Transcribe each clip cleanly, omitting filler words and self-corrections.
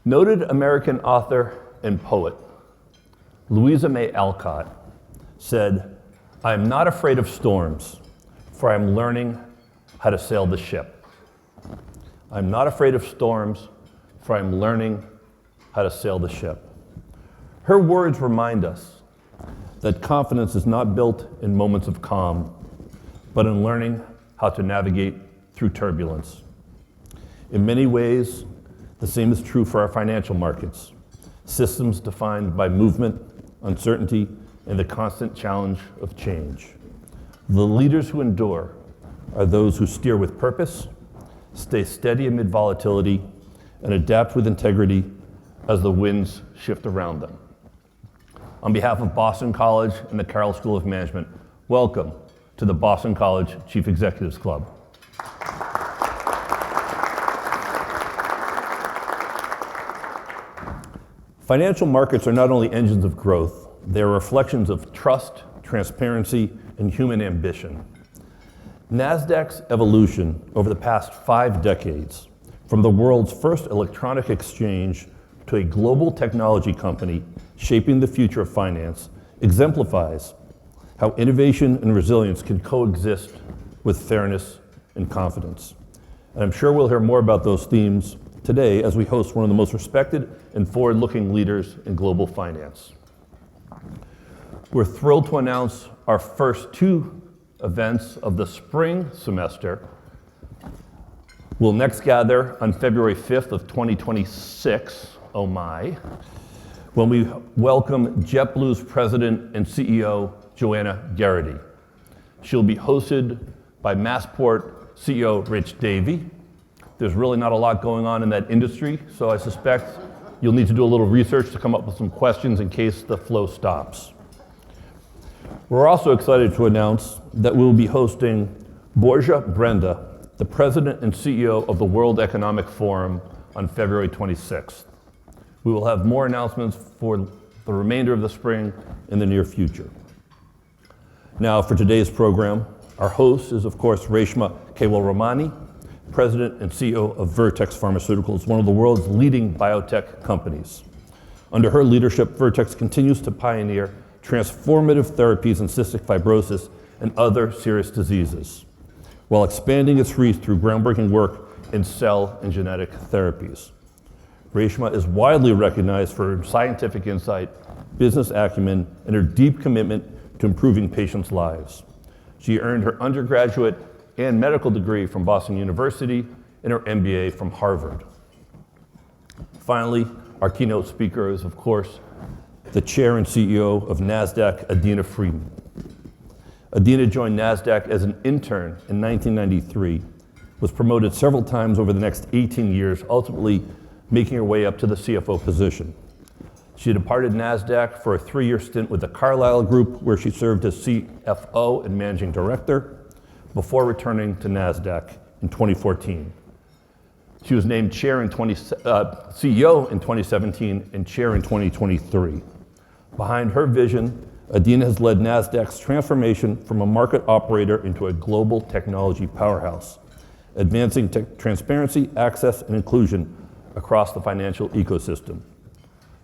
Noted American author and poet Louisa May Alcott said, "I am not afraid of storms, for I am learning how to sail the ship." I'm not afraid of storms, for I am learning how to sail the ship. Her words remind us that confidence is not built in moments of calm, but in learning how to navigate through turbulence. In many ways, the same is true for our financial markets, systems defined by movement, uncertainty, and the constant challenge of change. The leaders who endure are those who steer with purpose, stay steady amid volatility, and adapt with integrity as the winds shift around them. On behalf of Boston College and the Carroll School of Management, welcome to the Boston College Chief Executives Club. Financial markets are not only engines of growth, they are reflections of trust, transparency, and human ambition. Nasdaq's evolution over the past 5 decades, from the world's first electronic exchange to a global technology company shaping the future of finance, exemplifies how innovation and resilience can coexist with fairness and confidence. And I'm sure we'll hear more about those themes today as we host one of the most respected and forward-looking leaders in global finance. We're thrilled to announce our first 2 events of the spring semester. We'll next gather on February 5th of 2026, oh my, when we welcome JetBlue's President and CEO, Joanna Geraghty. She'll be hosted by Massport CEO Rich Davey. There's really not a lot going on in that industry, so I suspect you'll need to do a little research to come up with some questions in case the flow stops. We're also excited to announce that we'll be hosting Borja Brenda, the President and CEO of the World Economic Forum, on February 26th. We will have more announcements for the remainder of the spring in the near future. Now for today's program, our host is of course Reshma Kewalramani, President and CEO of Vertex Pharmaceuticals, one of the world's leading biotech companies. Under her leadership, Vertex continues to pioneer transformative therapies in cystic fibrosis and other serious diseases, while expanding its reach through groundbreaking work in cell and genetic therapies. Reshma is widely recognized for her scientific insight, business acumen, and her deep commitment to improving patients' lives. She earned her undergraduate and medical degree from Boston University and her MBA from Harvard. Finally, our keynote speaker is, of course, the chair and CEO of Nasdaq, Adena Friedman. Adena joined Nasdaq as an intern in 1993, was promoted several times over the next 18 years, ultimately making her way up to the CFO position. She departed Nasdaq for a 3-year stint with the Carlyle Group, where she served as CFO and managing director, before returning to Nasdaq in 2014. She was named CEO in 2017 and chair in 2023. Behind her vision, Adena has led Nasdaq's transformation from a market operator into a global technology powerhouse, advancing transparency, access, and inclusion across the financial ecosystem.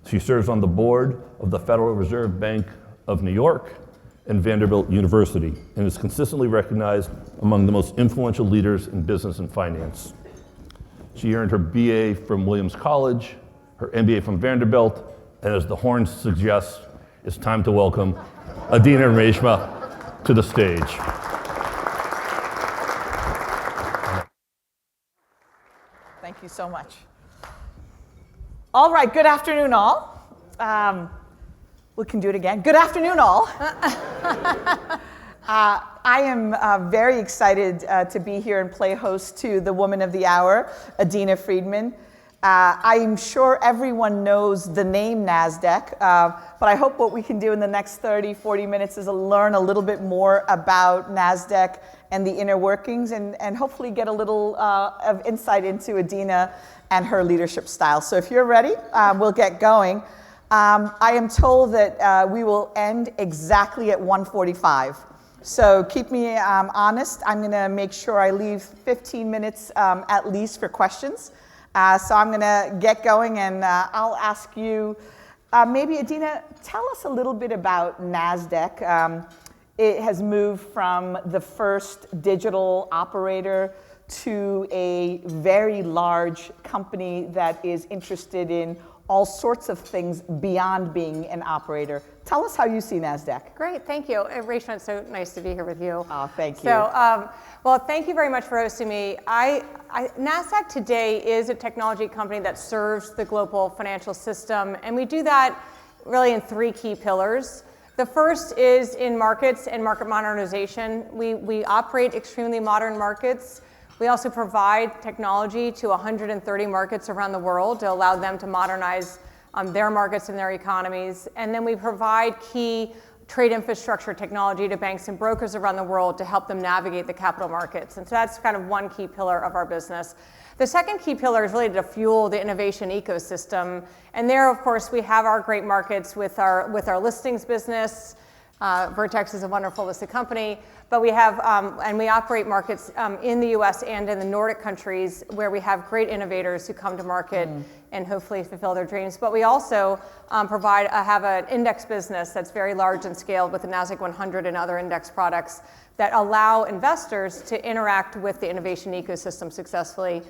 She serves on the board of the Federal Reserve Bank of New York and Vanderbilt University, and is consistently recognized among the most influential leaders in business and finance. She earned her BA from Williams College, her MBA from Vanderbilt, and as the horn suggests, it's time to welcome Adena and Reshma to the stage. Thank you so much. All right, good afternoon all. We can do it again. Good afternoon all. I am very excited to be here and play host to the woman of the hour, Adena Friedman. I'm sure everyone knows the name Nasdaq, but I hope what we can do in the next 30, 40 minutes is learn a little bit more about Nasdaq and the inner workings, and hopefully get a little of insight into Adena and her leadership style. So if you're ready, we'll get going. I am told that we will end exactly at 1:45. So keep me honest. I'm going to make sure I leave 15 minutes at least for questions. So I'm going to get going, and I'll ask you, maybe Adena, tell us a little bit about Nasdaq. It has moved from the first digital operator to a very large company that is interested in all sorts of things beyond being an operator. Tell us how you see Nasdaq. Great, thank you. Reshma, it's so nice to be here with you. Oh, thank you. So, well, thank you very much for hosting me. Nasdaq today is a technology company that serves the global financial system, and we do that really in three key pillars. The first is in markets and market modernization. We operate extremely modern markets. We also provide technology to 130 markets around the world to allow them to modernize their markets and their economies. And then we provide key trade infrastructure technology to banks and brokers around the world to help them navigate the capital markets. And so that's kind of one key pillar of our business. The second key pillar is really to fuel the innovation ecosystem. And there, of course, we have our great markets with our listings business. Vertex is a wonderful listed company, but we have, and we operate markets in the US and in the Nordic countries where we have great innovators who come to market and hopefully fulfill their dreams. But we also have an index business that's very large and scaled with the Nasdaq 100 and other index products that allow investors to interact with the innovation ecosystem successfully.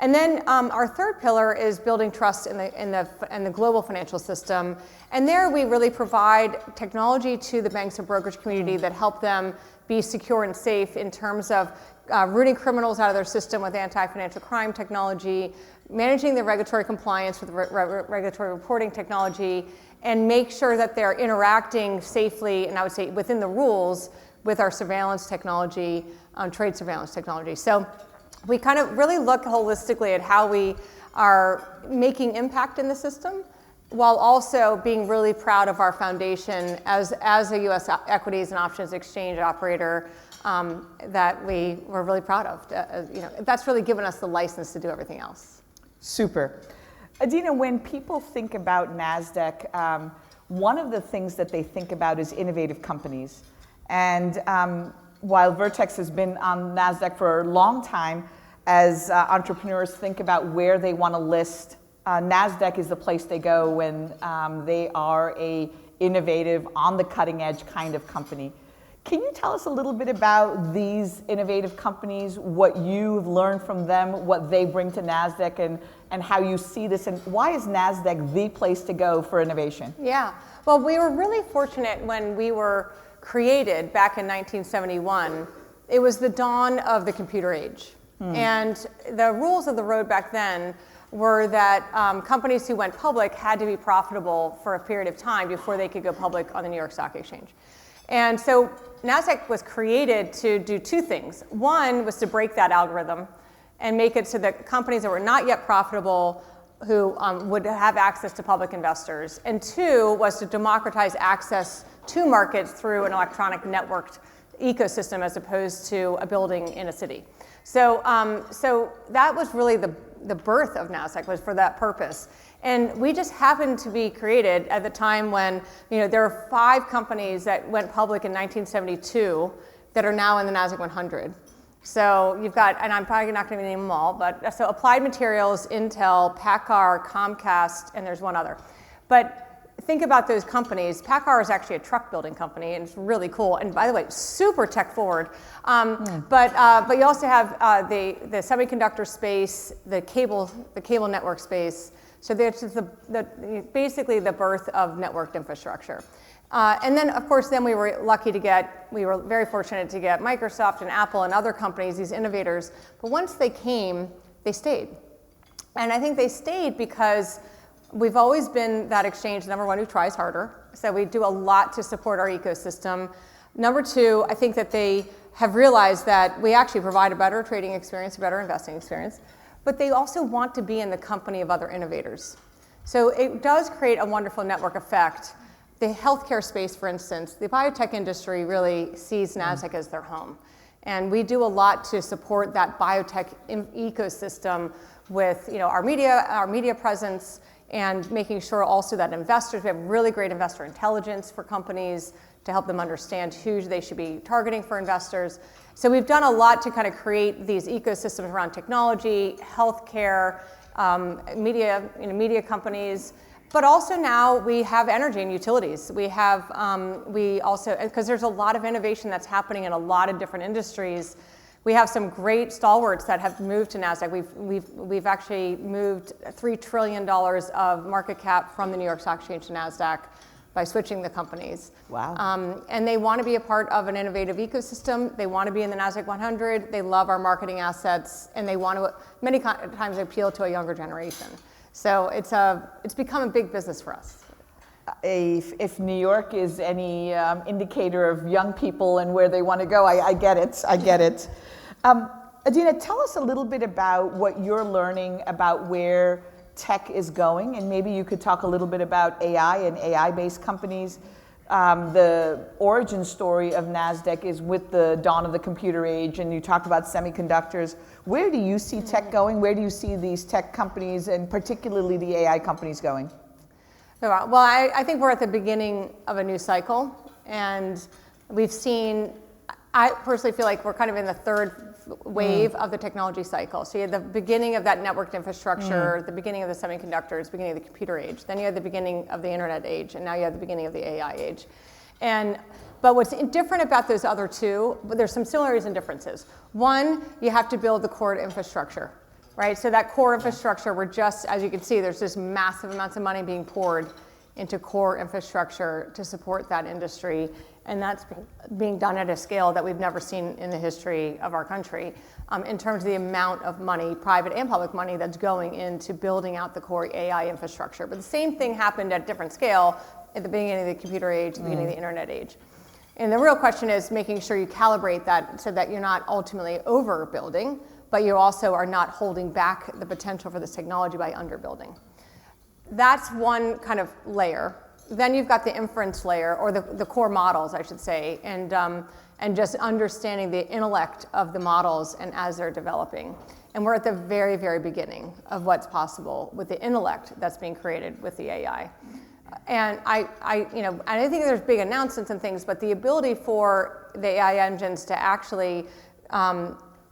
And then our third pillar is building trust in the global financial system. And there we really provide technology to the banks and brokerage community that help them be secure and safe in terms of rooting criminals out of their system with anti-financial crime technology, managing the regulatory compliance with regulatory reporting technology, and make sure that they're interacting safely, and I would say within the rules, with our surveillance technology, trade surveillance technology. So we kind of really look holistically at how we are making impact in the system while also being really proud of our foundation as a U.S. equities and options exchange operator that we're really proud of. That's really given us the license to do everything else. Super. Adena, when people think about Nasdaq, one of the things that they think about is innovative companies. And while Vertex has been on Nasdaq for a long time, as entrepreneurs think about where they want to list, Nasdaq is the place they go when they are a innovative, on the cutting edge kind of company. Can you tell us a little bit about these innovative companies, what you've learned from them, what they bring to Nasdaq, and how you see this, and why is Nasdaq the place to go for innovation? Yeah, well, we were really fortunate when we were created back in 1971. It was the dawn of the computer age. And the rules of the road back then were that companies who went public had to be profitable for a period of time before they could go public on the New York Stock Exchange. And so Nasdaq was created to do two things. One was to break that algorithm and make it so that companies that were not yet profitable who would have access to public investors. And two was to democratize access to markets through an electronic networked ecosystem as opposed to a building in a city. So that was really the birth of Nasdaq, was for that purpose. And we just happened to be created at the time when there are 5 companies that went public in 1972 that are now in the Nasdaq 100. So you've got, and I'm probably not going to name them all, but so Applied Materials, Intel, PACCAR, Comcast, and there's one other. But think about those companies. PACCAR is actually a truck building company, and it's really cool. And by the way, super tech forward. But you also have the semiconductor space, the cable network space. So there's basically the birth of networked infrastructure. And then, of course, we were very fortunate to get Microsoft and Apple and other companies, these innovators. But once they came, they stayed. And I think they stayed because we've always been that exchange, number one, who tries harder. So we do a lot to support our ecosystem. Number two, I think that they have realized that we actually provide a better trading experience, a better investing experience, but they also want to be in the company of other innovators. So it does create a wonderful network effect. The healthcare space, for instance, the biotech industry really sees Nasdaq as their home. And we do a lot to support that biotech ecosystem with our media presence, and making sure also that investors, we have really great investor intelligence for companies to help them understand who they should be targeting for investors. So we've done a lot to kind of create these ecosystems around technology, healthcare, media companies. But also now we have energy and utilities. We have, we also, because there's a lot of innovation that's happening in a lot of different industries. We have some great stalwarts that have moved to Nasdaq. We've actually moved $3 trillion of market cap from the New York Stock Exchange to Nasdaq by switching the companies. Wow. And they want to be a part of an innovative ecosystem. They want to be in the Nasdaq 100. They love our marketing assets, and they want to many times appeal to a younger generation. So it's become a big business for us. If New York is any indicator of young people and where they want to go, I get it. I get it. Adena, tell us a little bit about what you're learning about where tech is going, and maybe you could talk a little bit about AI and AI-based companies. The origin story of Nasdaq is with the dawn of the computer age, and you talked about semiconductors. Where do you see tech going? Where do you see these tech companies, and particularly the AI companies, going? Well, I think we're at the beginning of a new cycle, and we've seen, I personally feel like we're kind of in the third wave of the technology cycle. So you had the beginning of that networked infrastructure, the beginning of the semiconductors, beginning of the computer age. Then you had the beginning of the internet age, and now you have the beginning of the AI age. But what's different about those other two, there's some similarities and differences. One, you have to build the core infrastructure, right? So that core infrastructure, we're just, as you can see, there's just massive amounts of money being poured into core infrastructure to support that industry. And that's being done at a scale that we've never seen in the history of our country in terms of the amount of money, private and public money, that's going into building out the core AI infrastructure. But the same thing happened at a different scale at the beginning of the computer age, the beginning of the internet age. And the real question is making sure you calibrate that so that you're not ultimately overbuilding, but you also are not holding back the potential for this technology by underbuilding. That's one kind of layer. Then you've got the inference layer, or the core models, I should say, and just understanding the intellect of the models and as they're developing. And we're at the very, very beginning of what's possible with the intellect that's being created with the AI. And I think there's big announcements and things, but the ability for the AI engines to actually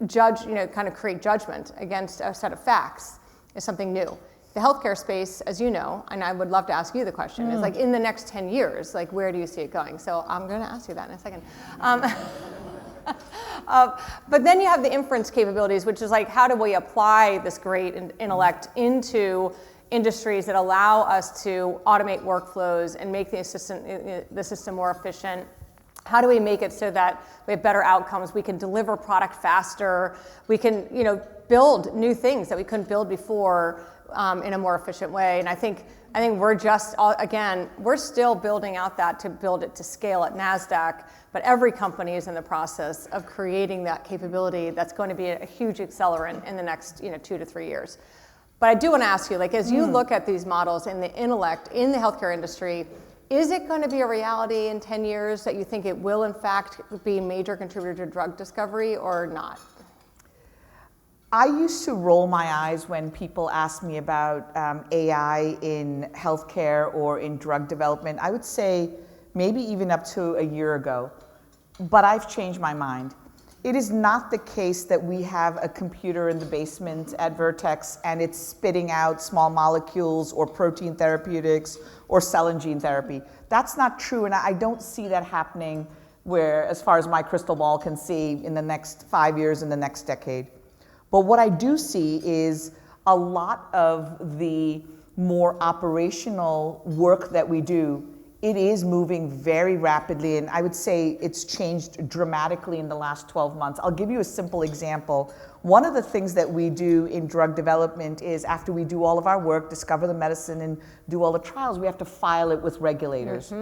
judge, kind of create judgment against a set of facts is something new. The healthcare space, as you know, and I would love to ask you the question, is like in the next 10 years, like where do you see it going? So I'm going to ask you that in a second. But then you have the inference capabilities, which is like how do we apply this great intellect into industries that allow us to automate workflows and make the system more efficient. How do we make it so that we have better outcomes? We can deliver product faster. We can, build new things that we couldn't build before in a more efficient way. And I think we're just, again, we're still building out that to build it to scale at Nasdaq, but every company is in the process of creating that capability that's going to be a huge accelerant in the next 2 to 3 years. But I do want to ask you, like, as you look at these models and the intellect in the healthcare industry, is it going to be a reality in 10 years that you think it will, in fact, be a major contributor to drug discovery or not? I used to roll my eyes when people ask me about AI in healthcare or in drug development. I would say maybe even up to a year ago, but I've changed my mind. It is not the case that we have a computer in the basement at Vertex and it's spitting out small molecules or protein therapeutics or cell and gene therapy. That's not true, and I don't see that happening where, as far as my crystal ball can see, in the next 5 years, in the next decade. But what I do see is a lot of the more operational work that we do, it is moving very rapidly, and I would say it's changed dramatically in the last 12 months. I'll give you a simple example. One of the things that we do in drug development is after we do all of our work, discover the medicine and do all the trials, we have to file it with regulators.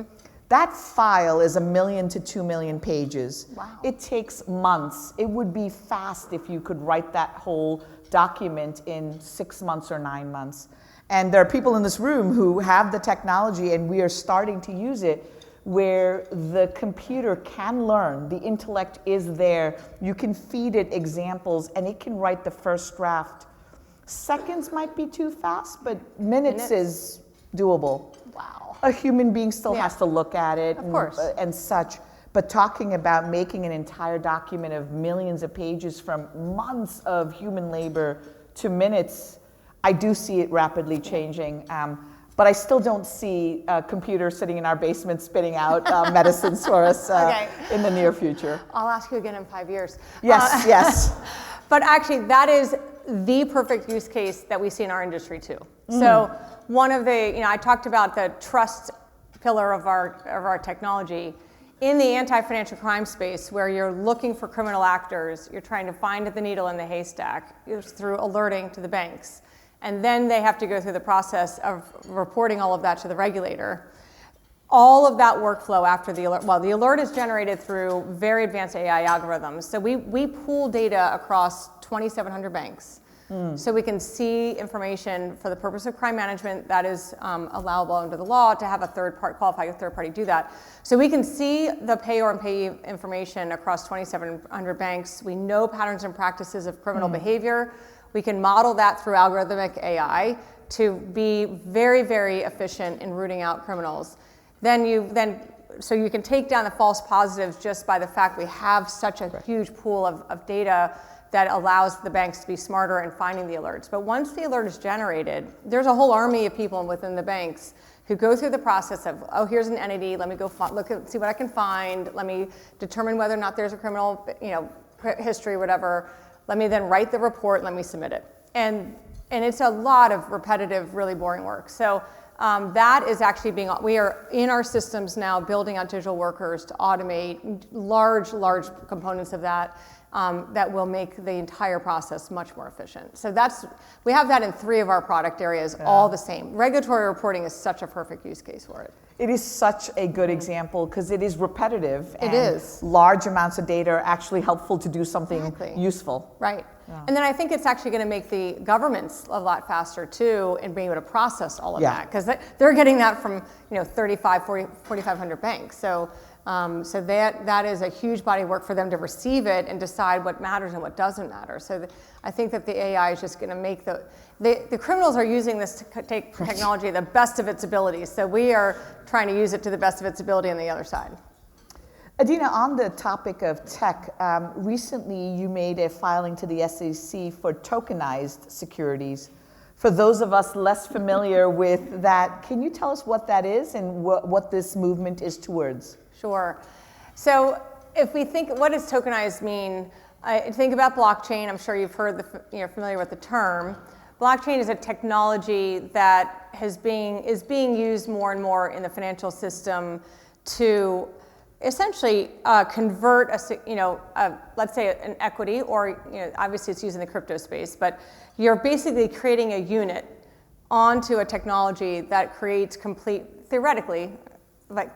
That file is 1 million to 2 million pages. Wow. It takes months. It would be fast if you could write that whole document in 6 months or 9 months. And there are people in this room who have the technology, and we are starting to use it, where the computer can learn, the intellect is there, you can feed it examples, and it can write the first draft. Seconds might be too fast, but minutes is doable. Wow. A human being still has to look at it and such. But talking about making an entire document of millions of pages from months of human labor to minutes, I do see it rapidly changing. But I still don't see a computer sitting in our basement spitting out medicines for us in the near future. I'll ask you again in 5 years. Yes, yes. But actually, that is the perfect use case that we see in our industry too. So one of the, I talked about the trust pillar of our technology. In the anti-financial crime space, where you're looking for criminal actors, you're trying to find the needle in the haystack through alerting to the banks. And then they have to go through the process of reporting all of that to the regulator. All of that workflow after the alert, the alert is generated through very advanced AI algorithms. So we pool data across 2,700 banks. So we can see information for the purpose of crime management that is allowable under the law to have a qualified third party do that. So we can see the payor and payee information across 2,700 banks. We know patterns and practices of criminal behavior. We can model that through algorithmic AI to be very, very efficient in rooting out criminals. So you can take down the false positives just by the fact we have such a huge pool of data that allows the banks to be smarter in finding the alerts. But once the alert is generated, there's a whole army of people within the banks who go through the process of, oh, here's an entity, let me go see what I can find, let me determine whether or not there's a criminal history, whatever. Let me then write the report, let me submit it. And it's a lot of repetitive, really boring work. So that is actually we are in our systems now building out digital workers to automate large components of that that will make the entire process much more efficient. So we have that in 3 of our product areas, all the same. Regulatory reporting is such a perfect use case for it. It is such a good example because it is repetitive. It is. Large amounts of data are actually helpful to do something useful. Right. Yeah. And then I think it's actually going to make the governments a lot faster too in being able to process all of that, because they're getting that from 4,500 banks. So that is a huge body of work for them to receive it and decide what matters and what doesn't matter. So I think that the AI is just going to make the criminals are using this to take technology the best of its abilities. So we are trying to use it to the best of its ability on the other side. Adena, on the topic of tech, recently you made a filing to the SEC for tokenized securities. For those of us less familiar with that, can you tell us what that is and what this movement is towards? Sure. So if we think, what does tokenized mean? Think about blockchain. I'm sure you've heard, you're familiar with the term. Blockchain is a technology that is being used more and more in the financial system to essentially convert let's say an equity, or obviously it's used in the crypto space, but you're basically creating a unit onto a technology that creates theoretically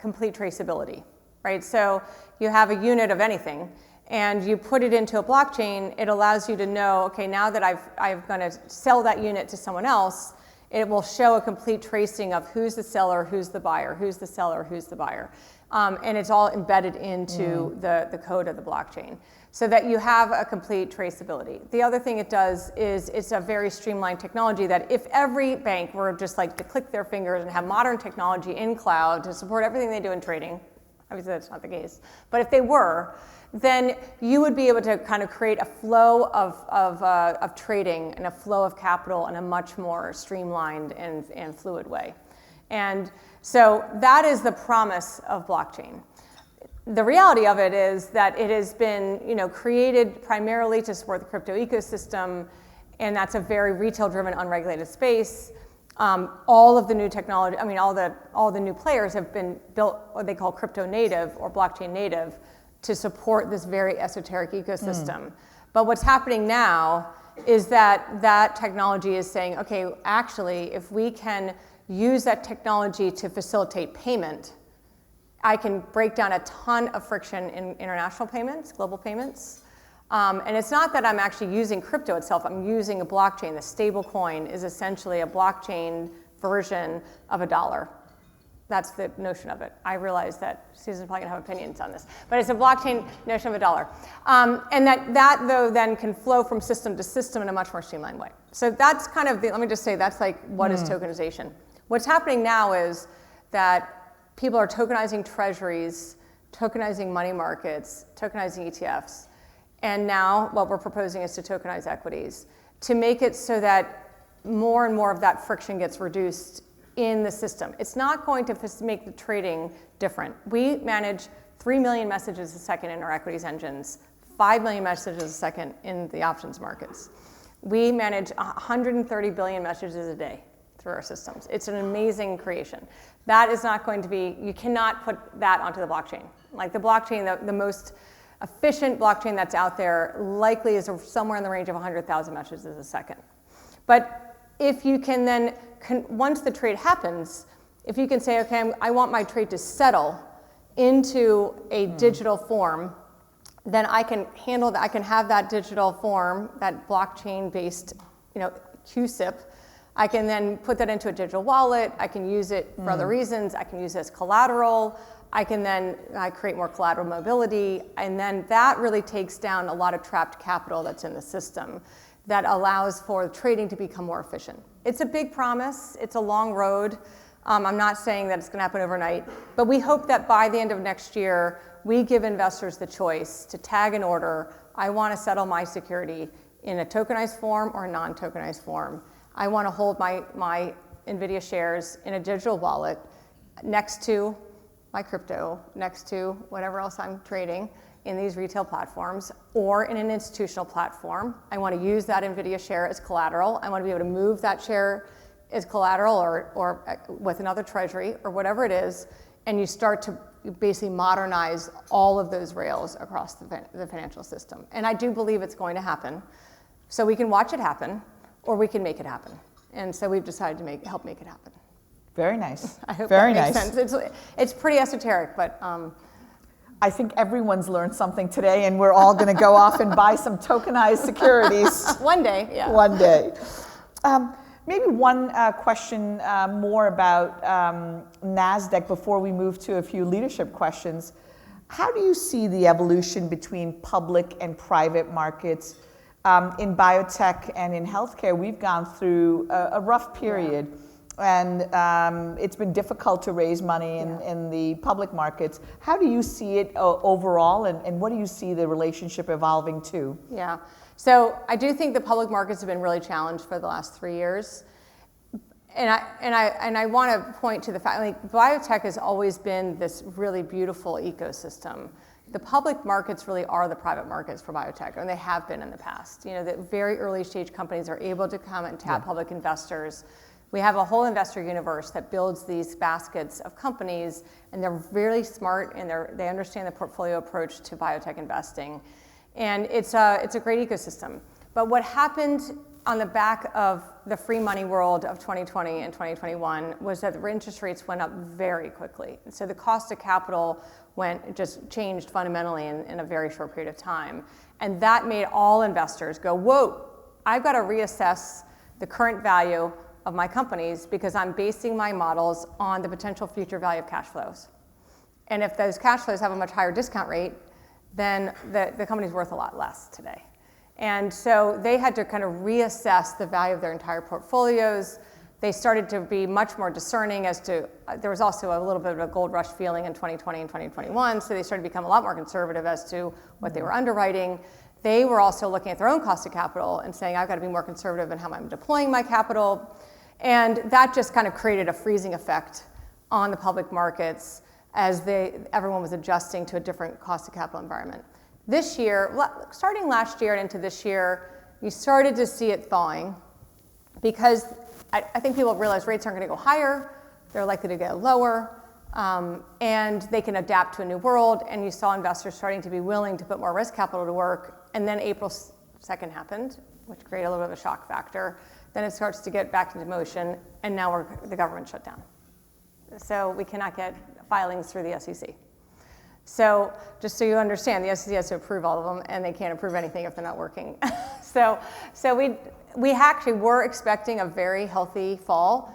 complete traceability, right? So you have a unit of anything and you put it into a blockchain. It allows you to know, okay, now that I'm going to sell that unit to someone else, it will show a complete tracing of who's the seller, who's the buyer, who's the seller, who's the buyer. And it's all embedded into the code of the blockchain so that you have a complete traceability. The other thing it does is it's a very streamlined technology that if every bank were just like to click their fingers and have modern technology in cloud to support everything they do in trading, obviously that's not the case, but if they were, then you would be able to kind of create a flow of trading and a flow of capital in a much more streamlined and fluid way. And so that is the promise of blockchain. The reality of it is that it has been, created primarily to support the crypto ecosystem, and that's a very retail-driven, unregulated space. All of the new technology, all the new players have been built what they call crypto native or blockchain native to support this very esoteric ecosystem. But what's happening now is that technology is saying, okay, actually, if we can use that technology to facilitate payment, I can break down a ton of friction in international payments, global payments. And it's not that I'm actually using crypto itself, I'm using a blockchain. The stable coin is essentially a blockchain version of a dollar. That's the notion of it. I realize that Susan's probably gonna have opinions on this, but it's a blockchain notion of a dollar. And that though then can flow from system to system in a much more streamlined way. So that's kind of let me just say, that's like, what is tokenization? What's happening now is that people are tokenizing treasuries, tokenizing money markets, tokenizing ETFs. And now what we're proposing is to tokenize equities to make it so that more and more of that friction gets reduced in the system. It's not going to make the trading different. We manage 3 million messages a second in our equities engines, 5 million messages a second in the options markets. We manage 130 billion messages a day through our systems. It's an amazing creation. That is not going to be, you cannot put that onto the blockchain. Like the blockchain, the most efficient blockchain that's out there likely is somewhere in the range of 100,000 messages a second. But if you can then, once the trade happens, if you can say, okay, I want my trade to settle into a digital form, then I can handle that. I can have that digital form, that blockchain-based, QSIP. I can then put that into a digital wallet. I can use it for other reasons. I can use it as collateral. I can then create more collateral mobility. And then that really takes down a lot of trapped capital that's in the system that allows for trading to become more efficient. It's a big promise. It's a long road. I'm not saying that it's going to happen overnight, but we hope that by the end of next year, we give investors the choice to tag an order. I want to settle my security in a tokenized form or a non-tokenized form. I want to hold my NVIDIA shares in a digital wallet next to my crypto, next to whatever else I'm trading in these retail platforms or in an institutional platform. I want to use that NVIDIA share as collateral. I want to be able to move that share as collateral or with another treasury or whatever it is, and you start to basically modernize all of those rails across the financial system. And I do believe it's going to happen. So we can watch it happen, or we can make it happen. And so we've decided to help make it happen. Very nice. I hope Very that nice. makes sense. It's pretty esoteric, but I think everyone's learned something today, and we're all going to go off and buy some tokenized securities. one day, yeah. One day. Maybe one question more about Nasdaq before we move to a few leadership questions. How do you see the evolution between public and private markets? In biotech and in healthcare, we've gone through a rough period. Yeah. And it's been difficult to raise money in the public markets. How do you see it overall, and what do you see the relationship evolving to? Yeah, so I do think the public markets have been really challenged for the last 3 years. And I want to point to the fact, like, biotech has always been this really beautiful ecosystem. The public markets really are the private markets for biotech, and they have been in the past. The very early stage companies are able to come and tap public investors. We have a whole investor universe that builds these baskets of companies, and they're really smart, and they understand the portfolio approach to biotech investing. And it's a great ecosystem. But what happened on the back of the free money world of 2020 and 2021 was that the interest rates went up very quickly. And so the cost of capital just changed fundamentally in a very short period of time. And that made all investors go, whoa, I've got to reassess the current value of my companies because I'm basing my models on the potential future value of cash flows. And if those cash flows have a much higher discount rate, then the company's worth a lot less today. And so they had to kind of reassess the value of their entire portfolios. They started to be much more discerning as to, there was also a little bit of a gold rush feeling in 2020 and 2021, so they started to become a lot more conservative as to what they were underwriting. They were also looking at their own cost of capital and saying, I've got to be more conservative in how I'm deploying my capital. And that just kind of created a freezing effect on the public markets as everyone was adjusting to a different cost of capital environment. This year, starting last year and into this year, you started to see it thawing because I think people realize rates aren't going to go higher, they're likely to go lower, and they can adapt to a new world, and you saw investors starting to be willing to put more risk capital to work, and then April 2nd happened, which created a little bit of a shock factor. Then it starts to get back into motion, and now the government shut down. So we cannot get filings through the SEC. So just so you understand, the SEC has to approve all of them, and they can't approve anything if they're not working. so we actually were expecting a very healthy fall.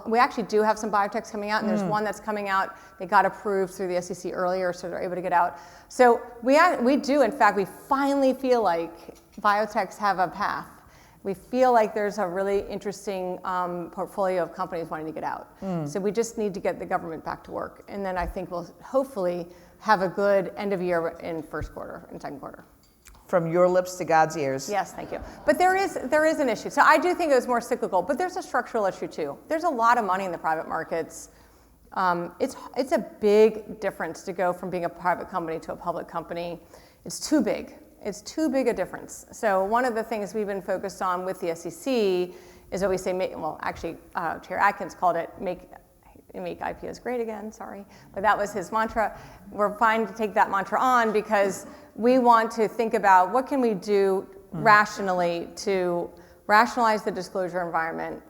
We actually do have some biotechs coming out, and there's one that's coming out. They got approved through the SEC earlier, so they're able to get out. So we do, in fact, we finally feel like biotechs have a path. We feel like there's a really interesting portfolio of companies wanting to get out. So we just need to get the government back to work. And then I think we'll hopefully have a good end of year in first quarter and second quarter. from your lips to God's ears. Yes, thank you. But there is an issue. So I do think it was more cyclical, but there's a structural issue too. There's a lot of money in the private markets. It's a big difference to go from being a private company to a public company. It's too big. It's too big a difference. So one of the things we've been focused on with the SEC is what we say, Chair Atkins called it, make IPOs great again, sorry. But that was his mantra. We're fine to take that mantra on because we want to think about what can we do rationally to rationalize the disclosure environment,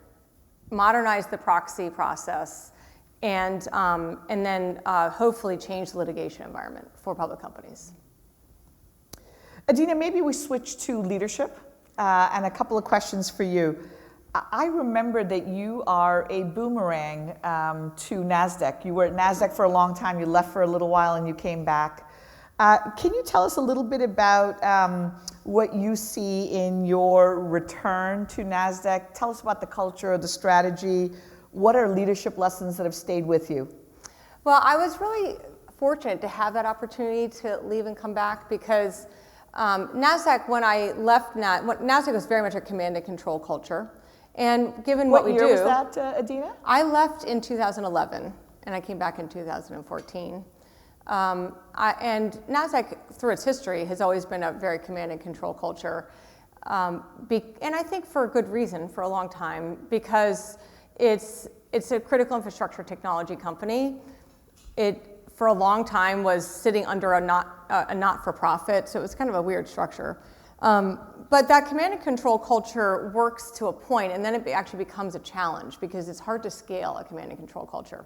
modernize the proxy process, and then hopefully change the litigation environment for public companies. Adena, maybe we switch to leadership and a couple of questions for you. I remember that you are a boomerang to Nasdaq. You were at Nasdaq for a long time, you left for a little while and you came back. Can you tell us a little bit about what you see in your return to Nasdaq? Tell us about the culture, the strategy. What are leadership lessons that have stayed with you? Well, I was really fortunate to have that opportunity to leave and come back because Nasdaq, when I left, Nasdaq was very much a command and control culture. And given what we do. What year was that, Adena? I left in 2011, and I came back in 2014. And Nasdaq, through its history, has always been a very command and control culture. And I think for a good reason, for a long time, because it's a critical infrastructure technology company. It, for a long time, was sitting under a not-for-profit, so it was kind of a weird structure. But that command and control culture works to a point, and then it actually becomes a challenge because it's hard to scale a command and control culture.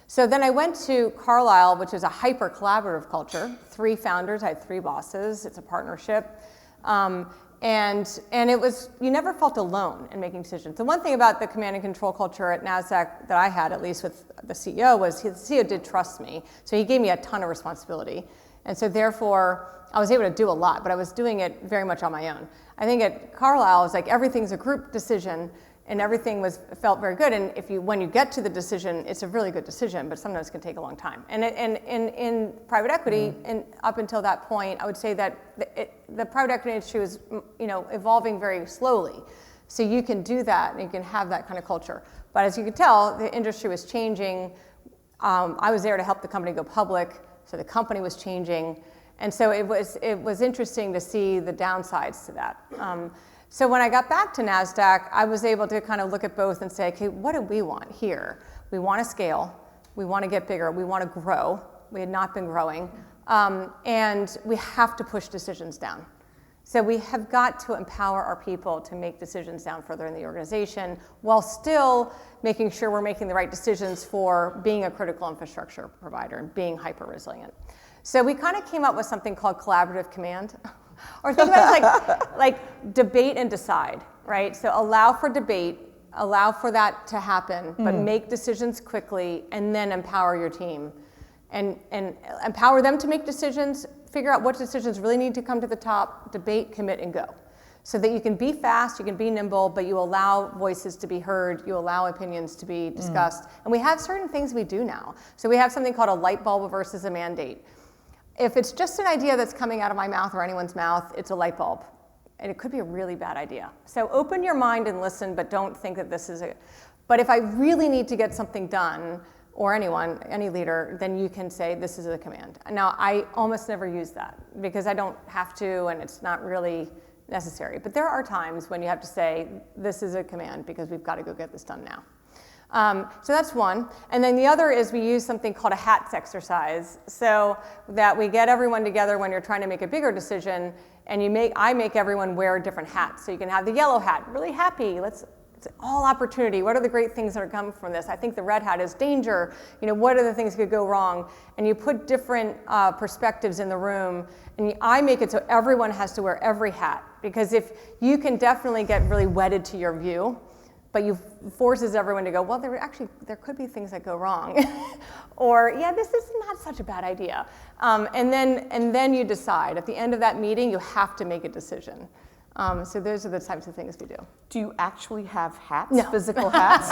So then I went to Carlyle, which is a hyper-collaborative culture. 3 founders, I had 3 bosses. It's a partnership. And it was, you never felt alone in making decisions. The one thing about the command and control culture at Nasdaq that I had, at least with the CEO, was the CEO did trust me. So he gave me a ton of responsibility. And so therefore, I was able to do a lot, but I was doing it very much on my own. I think at Carlyle, it was like everything's a group decision, and everything felt very good. And when you get to the decision, it's a really good decision, but sometimes it can take a long time. And in private equity, and up until that point, I would say that the private equity industry was, evolving very slowly. So you can do that, and you can have that kind of culture. But as you can tell, the industry was changing. I was there to help the company go public, so the company was changing. And so it was interesting to see the downsides to that. So when I got back to Nasdaq, I was able to kind of look at both and say, okay, what do we want here? We want to scale, we want to get bigger, we want to grow. We had not been growing, and we have to push decisions down. So we have got to empower our people to make decisions down further in the organization while still making sure we're making the right decisions for being a critical infrastructure provider and being hyper resilient. So we kind of came up with something called collaborative command. Or think about it like debate and decide, right? So allow for debate, allow for that to happen, but make decisions quickly and then empower your team. And empower them to make decisions, figure out what decisions really need to come to the top, debate, commit, and go. So that you can be fast, you can be nimble, but you allow voices to be heard, you allow opinions to be discussed. And we have certain things we do now. So we have something called a light bulb versus a mandate. If it's just an idea that's coming out of my mouth or anyone's mouth, it's a light bulb. And it could be a really bad idea. So open your mind and listen, but don't think that this is it. But if I really need to get something done, or any leader, then you can say, this is a command. Now, I almost never use that because I don't have to and it's not really necessary. But there are times when you have to say, this is a command because we've got to go get this done now. So that's one. And then the other is we use something called a hats exercise, so that we get everyone together when you're trying to make a bigger decision, and I make everyone wear different hats. So you can have the yellow hat, really happy, it's all opportunity. What are the great things that are coming from this? I think the red hat is danger. What are the things that could go wrong? And you put different perspectives in the room, and I make it so everyone has to wear every hat, because if you can definitely get really wedded to your view, but you forces everyone to go, well, there could be things that go wrong. Or, yeah, this is not such a bad idea. And then you decide. At the end of that meeting, you have to make a decision. So those are the types of things we do. Do you actually have hats, No. physical hats?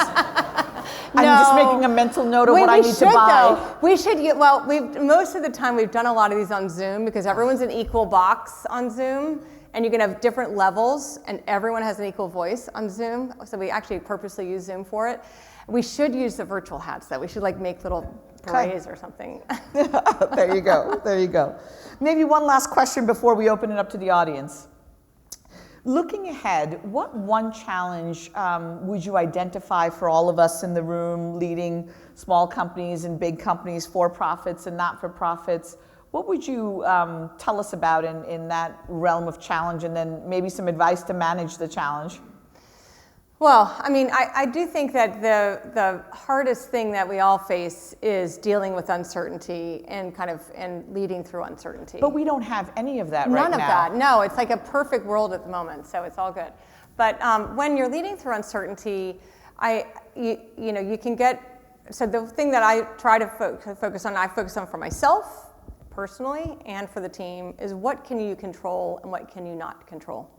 I'm just making a mental note of what I need to buy. Though. We should, well, most of the time we've done a lot of these on Zoom because everyone's an equal box on Zoom, and you can have different levels, and everyone has an equal voice on Zoom, so we actually purposely use Zoom for it. We should use the virtual hats, though. We should like make little berets or something. There you go, there you go. Maybe one last question before we open it up to the audience. Looking ahead, what one challenge would you identify for all of us in the room leading small companies and big companies, for-profits and not-for-profits? What would you tell us about in that realm of challenge, and then maybe some advice to manage the challenge? Well, I mean, I do think that the hardest thing that we all face is dealing with uncertainty and leading through uncertainty. But we don't have any of that right now. None of that. No, it's like a perfect world at the moment, so it's all good. But when you're leading through uncertainty, you can get. So the thing that I try to focus on for myself personally and for the team is what can you control and what can you not control.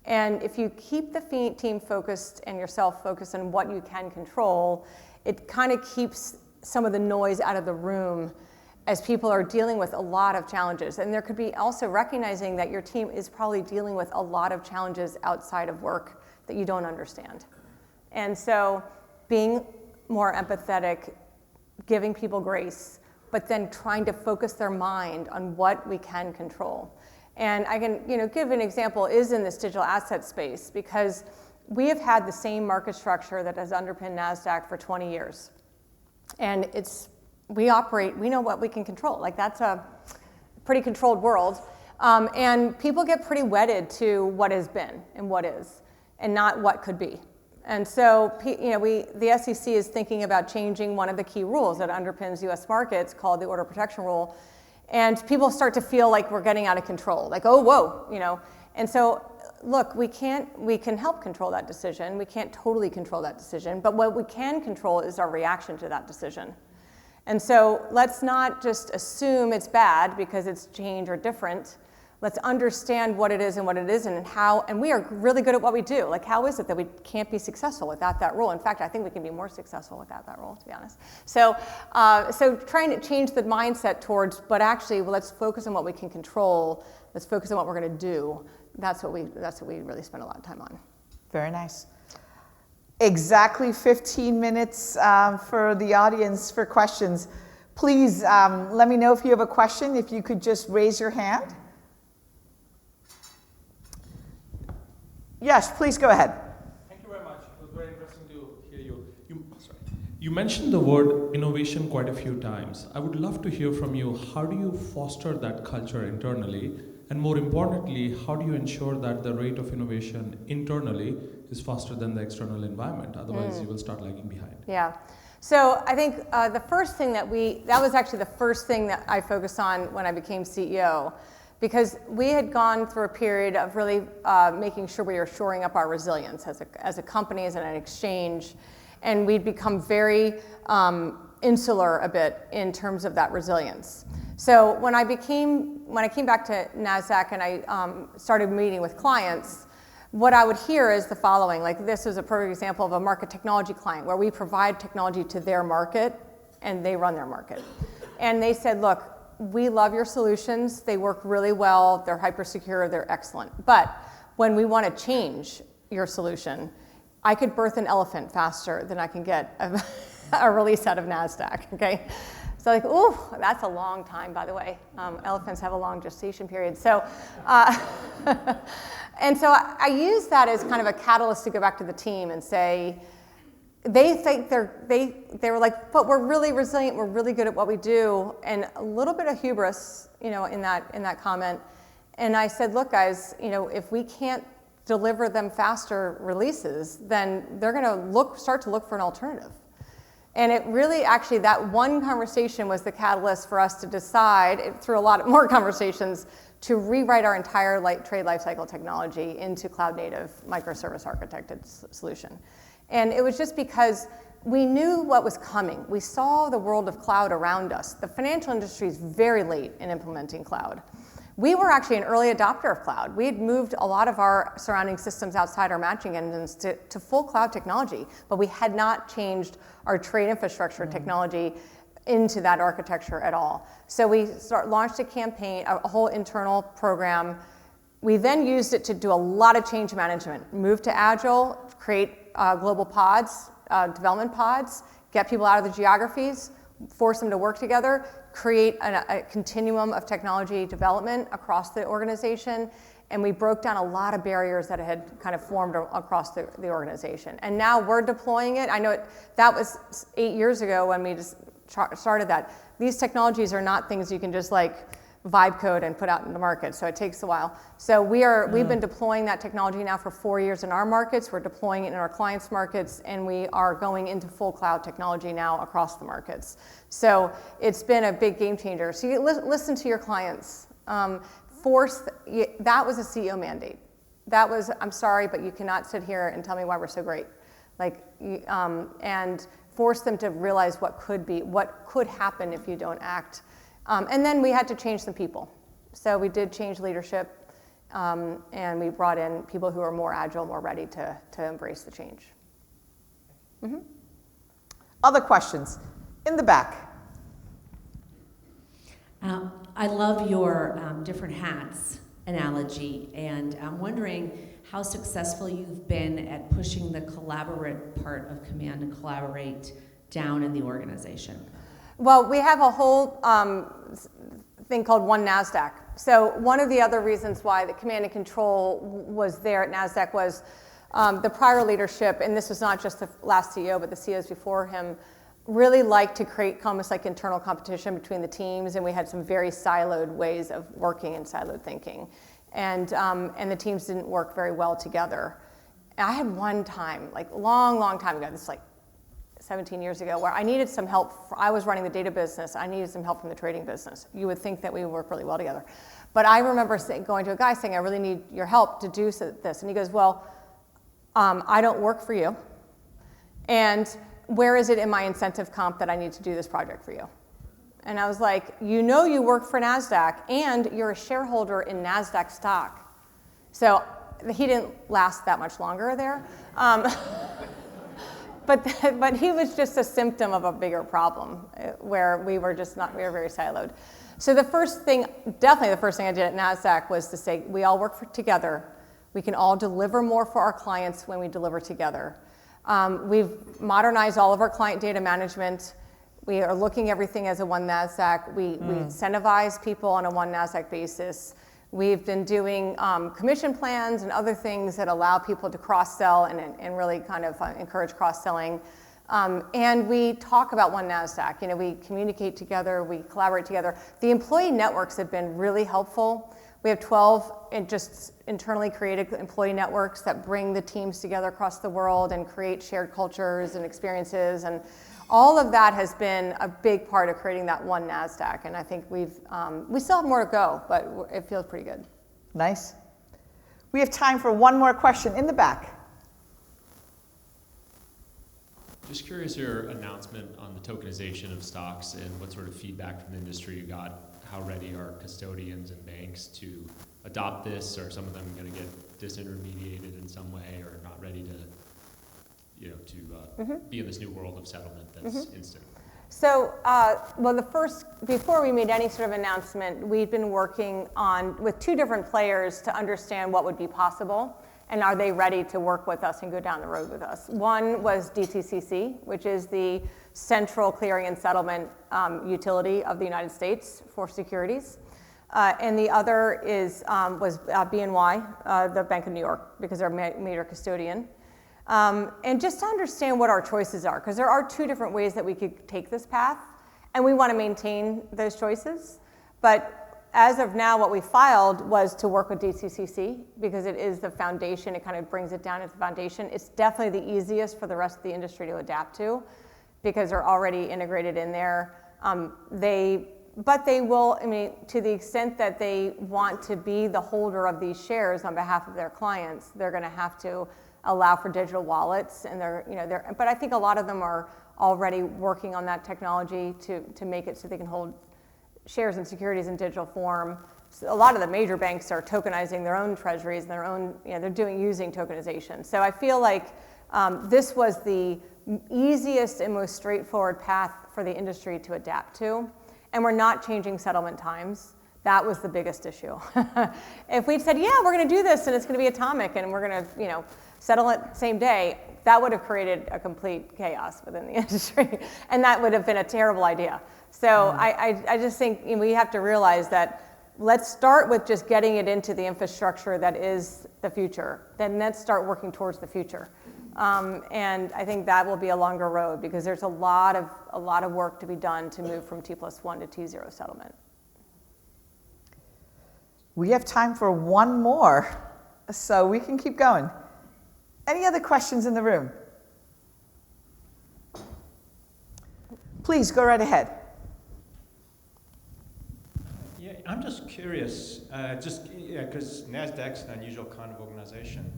And if you keep the team focused and yourself focused on what you can control, it kind of keeps some of the noise out of the room as people are dealing with a lot of challenges. And there could be also recognizing that your team is probably dealing with a lot of challenges outside of work that you don't understand. And so being more empathetic, giving people grace, but then trying to focus their mind on what we can control. And I can give an example is in this digital asset space, because we have had the same market structure that has underpinned Nasdaq for 20 years. And we know what we can control. Like that's a pretty controlled world. And people get pretty wedded to what has been and what is, and not what could be. And so the SEC is thinking about changing one of the key rules that underpins US markets called the Order Protection Rule. And people start to feel like we're getting out of control, like, oh, whoa, And so, look, we can help control that decision. We can't totally control that decision, but what we can control is our reaction to that decision. And so let's not just assume it's bad because it's change or different. Let's understand what it is and what it isn't and how, and we are really good at what we do. Like, how is it that we can't be successful without that rule? In fact, I think we can be more successful without that rule, to be honest. So trying to change the mindset towards, but actually, let's focus on what we can control. Let's focus on what we're going to do. That's what we really spend a lot of time on. Very nice. Exactly 15 minutes for the audience for questions. Please let me know if you have a question. If you could just raise your hand. Yes, please go ahead. Thank you very much. It was very interesting to hear you. You mentioned the word innovation quite a few times. I would love to hear from you, how do you foster that culture internally? And more importantly, how do you ensure that the rate of innovation internally is faster than the external environment? Otherwise, you will start lagging behind. Yeah. So I think the first thing that was actually the first thing that I focused on when I became CEO. Because we had gone through a period of really making sure we were shoring up our resilience as a company, as an exchange, and we'd become very insular a bit in terms of that resilience. So when I came back to Nasdaq and I started meeting with clients, what I would hear is the following. Like, this is a perfect example of a market technology client where we provide technology to their market and they run their market. And they said, look, we love your solutions. They work really well. They're hyper secure. They're excellent. But when we want to change your solution, I could birth an elephant faster than I can get a release out of Nasdaq. Okay, so like, ooh, that's a long time, by the way. Elephants have a long gestation period. So, and so I use that as kind of a catalyst to go back to the team and say, they think they were like, but we're really resilient. We're really good at what we do, and a little bit of hubris, in that comment. And I said, look, guys, if we can't deliver them faster releases, then they're going to start to look for an alternative. And it really, actually, that one conversation was the catalyst for us to decide, through a lot more conversations, to rewrite our entire trade lifecycle technology into cloud-native microservice architected solution. And it was just because we knew what was coming. We saw the world of cloud around us. The financial industry is very late in implementing cloud. We were actually an early adopter of cloud. We had moved a lot of our surrounding systems outside our matching engines to full cloud technology, but we had not changed our trade infrastructure technology into that architecture at all. So we launched a campaign, a whole internal program. We then used it to do a lot of change management, move to Agile, create global pods, development pods, get people out of the geographies, force them to work together, create a continuum of technology development across the organization, and we broke down a lot of barriers that had kind of formed across the organization. And now we're deploying it. I know that was 8 years ago when we just started that. These technologies are not things you can just like vibe code and put out in the market, so it takes a while. So we've been deploying that technology now for 4 years in our markets. We're deploying it in our clients' markets, and we are going into full cloud technology now across the markets. So it's been a big game changer. So you listen to your clients. That was a CEO mandate. That was, I'm sorry, but you cannot sit here and tell me why we're so great. And force them to realize what could happen if you don't act. And then we had to change some people. So we did change leadership, and we brought in people who are more agile, more ready to embrace the change. Mm-hmm. Other questions? In the back. I love your different hats analogy, and I'm wondering how successful you've been at pushing the collaborate part of command and collaborate down in the organization. Well, we have a whole thing called One Nasdaq. So one of the other reasons why the command and control was there at Nasdaq was the prior leadership, and this was not just the last CEO, but the CEOs before him, really liked to create almost like internal competition between the teams, and we had some very siloed ways of working and siloed thinking. And the teams didn't work very well together. And I had one time, like long time ago, this is like 17 years ago, where I needed some help. I was running the data business. I needed some help from the trading business. You would think that we would work really well together. But I remember going to a guy saying, I really need your help to do this. And he goes, well, I don't work for you. And where is it in my incentive comp that I need to do this project for you? And I was like, you work for Nasdaq, and you're a shareholder in Nasdaq stock. So he didn't last that much longer there. But he was just a symptom of a bigger problem where we were very siloed. So definitely the first thing I did at Nasdaq was to say, we all work together. We can all deliver more for our clients when we deliver together. We've modernized all of our client data management. We are looking everything as a One Nasdaq. We incentivize people on a One Nasdaq basis. We've been doing commission plans and other things that allow people to cross-sell and really kind of encourage cross-selling. And we talk about One Nasdaq. We communicate together, we collaborate together. The employee networks have been really helpful. We have 12 just internally created employee networks that bring the teams together across the world and create shared cultures and experiences. And all of that has been a big part of creating that One Nasdaq. And I think we still have more to go, but it feels pretty good. Nice. We have time for one more question in the back. Just curious your announcement on the tokenization of stocks and what sort of feedback from the industry you got. How ready are custodians and banks to adopt this? Or some of them going to get disintermediated in some way, or not ready to be in this new world of settlement that's instant? So, before we made any sort of announcement, we've been working with two different players to understand what would be possible, and are they ready to work with us and go down the road with us. One was DTCC, which is the central clearing and settlement utility of the United States for securities. And the other was BNY, the Bank of New York, because they're a major custodian. And just to understand what our choices are, because there are two different ways that we could take this path, and we want to maintain those choices. But as of now, what we filed was to work with DTCC, because it is the foundation. It kind of brings it down as the foundation. It's definitely the easiest for the rest of the industry to adapt to, because they're already integrated in there. But they will, to the extent that they want to be the holder of these shares on behalf of their clients, they're going to have to allow for digital wallets, and but I think a lot of them are already working on that technology to make it so they can hold shares and securities in digital form. a lot of the major banks are tokenizing their own treasuries and their own, they're using tokenization. So I feel like this was the easiest and most straightforward path for the industry to adapt to. And we're not changing settlement times. That was the biggest issue. If we'd said, yeah, we're going to do this and it's going to be atomic and we're going to, settle it same day, that would have created a complete chaos within the industry. And that would have been a terrible idea. So I just think we have to realize that let's start with just getting it into the infrastructure that is the future. Then let's start working towards the future. And I think that will be a longer road because there's a lot of work to be done to move from T+1 to T0 settlement. We have time for one more, so we can keep going. Any other questions in the room? Please go right ahead. Yeah, I'm just curious, because Nasdaq's an unusual kind of organization.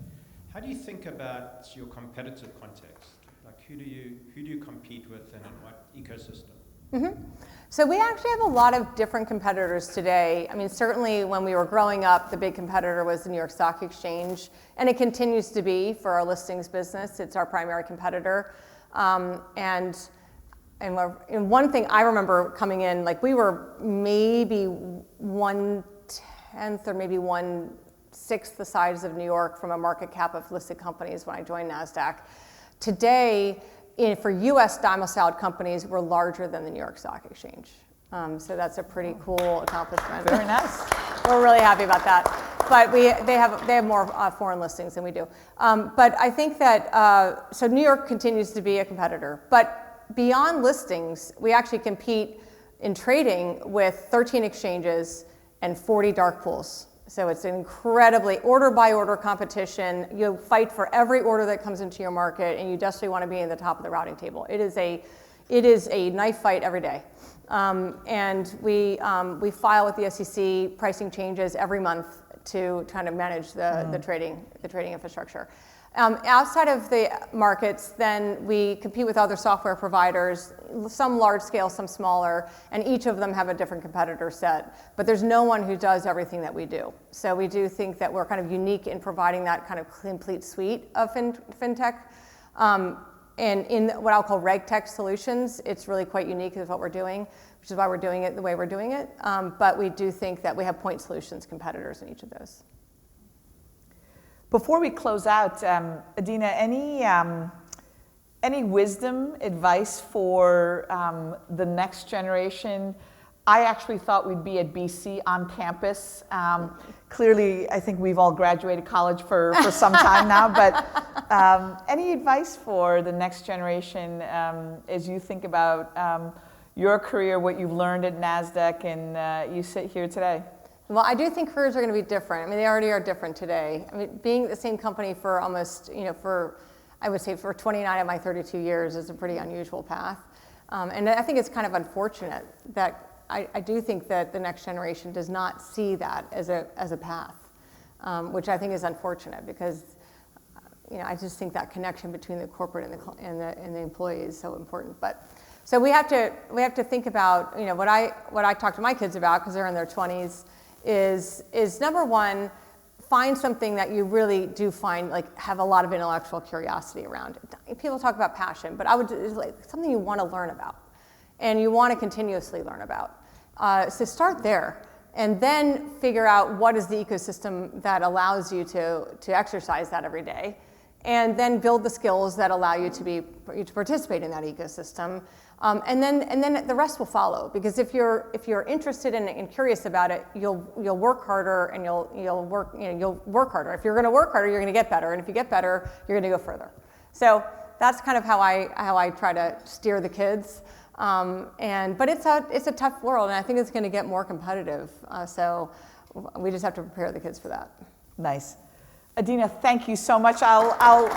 How do you think about your competitive context? Like, who do you compete with, and in what ecosystem? Mm-hmm. So we actually have a lot of different competitors today. I mean, certainly when we were growing up, the big competitor was the New York Stock Exchange, and it continues to be for our listings business. It's our primary competitor. And one thing I remember coming in, like we were maybe 1/10 or maybe 1/6 the size of New York from a market cap of listed companies when I joined Nasdaq. Today, for U.S. domiciled companies, we're larger than the New York Stock Exchange. So that's a pretty cool accomplishment. Very nice. We're really happy about that. But they have more foreign listings than we do. But I think that, so New York continues to be a competitor. But beyond listings, we actually compete in trading with 13 exchanges and 40 dark pools. So it's an incredibly order-by-order competition. You fight for every order that comes into your market, and you desperately want to be in the top of the routing table. It is a knife fight every day. And we file with the SEC pricing changes every month to try to manage the trading infrastructure. Outside of the markets, then we compete with other software providers, some large scale, some smaller, and each of them have a different competitor set. But there's no one who does everything that we do. So we do think that we're kind of unique in providing that kind of complete suite of fintech. And in what I'll call RegTech solutions, it's really quite unique with what we're doing, which is why we're doing it the way we're doing it. But we do think that we have point solutions competitors in each of those. Before we close out, Adena, any wisdom, advice for the next generation? I actually thought we'd be at BC on campus. Clearly, I think we've all graduated college for some time now, but any advice for the next generation as you think about your career, what you've learned at Nasdaq, and you sit here today? Well, I do think careers are going to be different. I mean, they already are different today. I mean, being at the same company for almost, I would say for 29 of my 32 years is a pretty unusual path. And I think it's kind of unfortunate that I do think that the next generation does not see that as a path, which I think is unfortunate because, I just think that connection between the corporate and the employee is so important. But so we have to think about, what I talk to my kids about because they're in their 20s. Is number one, find something that you really do find, have a lot of intellectual curiosity around. People talk about passion, but it's something you want to learn about and you want to continuously learn about. So start there and then figure out what is the ecosystem that allows you to exercise that every day, and then build the skills that allow you to participate in that ecosystem. And then the rest will follow, because if you're interested in it and curious about it, you'll work harder and you'll work harder. If you're going to work harder, you're going to get better, and if you get better, you're going to go further. So that's kind of how I try to steer the kids. But it's a tough world, and I think it's going to get more competitive. So we just have to prepare the kids for that. Nice. Adena, thank you so much. I'll